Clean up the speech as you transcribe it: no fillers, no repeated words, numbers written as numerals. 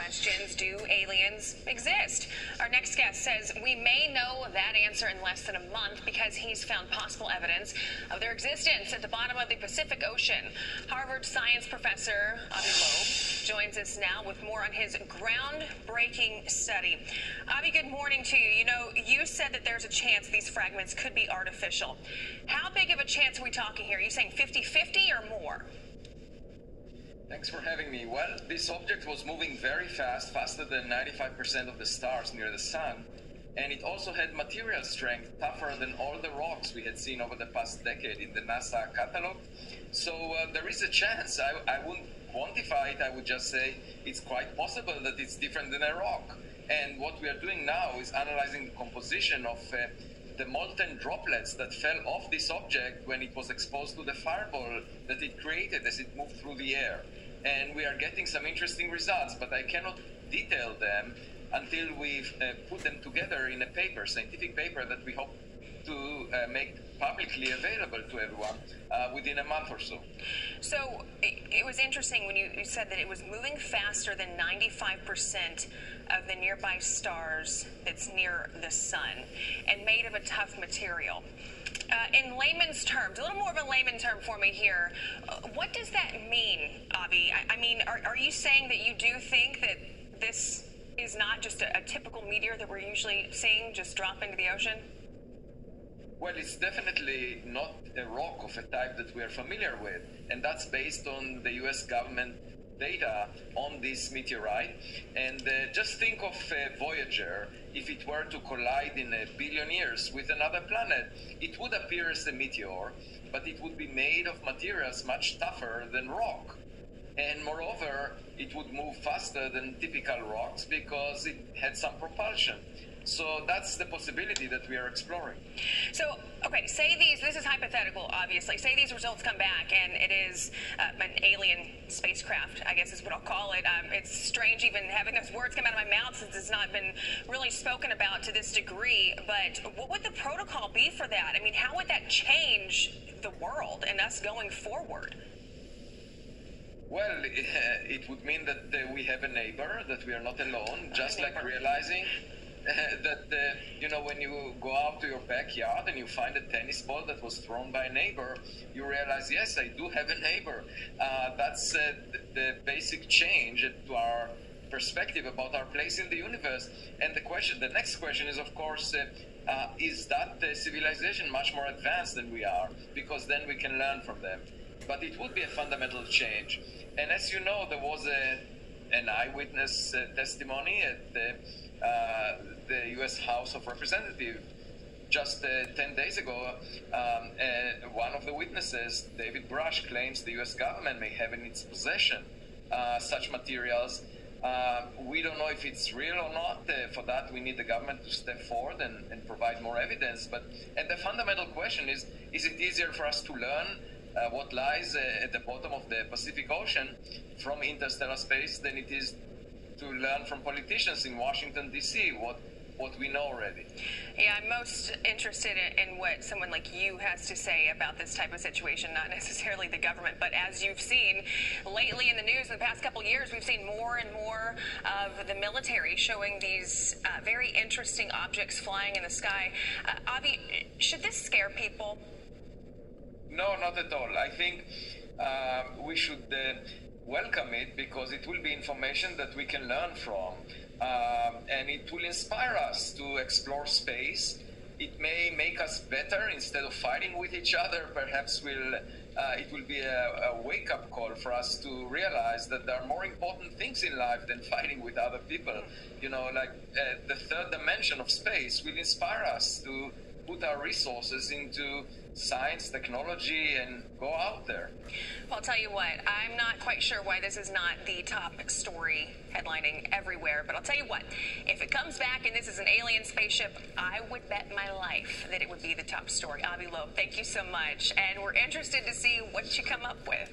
questions. Do aliens exist? Our next guest says we may know that answer in less than a month because he's found possible evidence of their existence at the bottom of the Pacific Ocean. Harvard science professor Avi Loeb joins us now with more on his groundbreaking study. Avi, good morning to you. You know, you said that there's a chance these fragments could be artificial. How big of a chance are we talking here? Are you saying 50-50 or more? Thanks for having me. Well, this object was moving very fast, faster than 95% of the stars near the sun, and it also had material strength tougher than all the rocks we had seen over the past decade in the NASA catalog. So there is a chance. I wouldn't quantify it. I would just say it's quite possible that it's different than a rock. And what we are doing now is analyzing the composition of the molten droplets that fell off this object when it was exposed to the fireball that it created as it moved through the air. And we are getting some interesting results, but I cannot detail them until we've put them together in a paper, scientific paper that we hope to make publicly available to everyone within a month or so. So it was interesting when you said that it was moving faster than 95% of the nearby stars that's near the sun and made of a tough material. In layman's terms, a little more of a layman term for me here, what does that mean, Avi? I mean, are you saying that you do think that this is not just a typical meteor that we're usually seeing just drop into the ocean? Well, it's definitely not a rock of a type that we are familiar with, and that's based on the US government data on this meteorite. And just think of Voyager. If it were to collide in 1 billion years with another planet, it would appear as a meteor, but it would be made of materials much tougher than rock. And moreover, it would move faster than typical rocks because it had some propulsion. So that's the possibility that we are exploring. So, okay, say this is hypothetical, obviously. Say these results come back and it is an alien spacecraft, I guess is what I'll call it. It's strange even having those words come out of my mouth since it's not been really spoken about to this degree. But what would the protocol be for that? I mean, how would that change the world and us going forward? Well, it would mean that we have a neighbor, that we are not alone, just like realizing that, you know, when you go out to your backyard and you find a tennis ball that was thrown by a neighbor, you realize, yes, I do have a neighbor. That's the basic change to our perspective about our place in the universe. And the next question is, of course, is that civilization much more advanced than we are? Because then we can learn from them. But it would be a fundamental change. And as you know, there was an eyewitness testimony at the U.S. House of Representatives just 10 days ago. One of the witnesses, David Brush, claims the U.S. government may have in its possession such materials. We don't know if it's real or not. For that, we need the government to step forward and provide more evidence. And the fundamental question is it easier for us to learn what lies at the bottom of the Pacific Ocean from interstellar space than it is to learn from politicians in Washington, D.C., what we know already? Yeah, I'm most interested in what someone like you has to say about this type of situation, not necessarily the government, but as you've seen lately in the news in the past couple of years, we've seen more and more of the military showing these very interesting objects flying in the sky. Avi, should this scare people? No, not at all. I think we should welcome it because it will be information that we can learn from, and it will inspire us to explore space. It may make us better instead of fighting with each other. Perhaps it will be a wake-up call for us to realize that there are more important things in life than fighting with other people. You know, like the third dimension of space will inspire us to put our resources into science, technology, and go out there. Well, I'll tell you what, I'm not quite sure why this is not the top story headlining everywhere, but I'll tell you what, if it comes back and this is an alien spaceship, I would bet my life that it would be the top story. Avi Loeb, thank you so much, and we're interested to see what you come up with.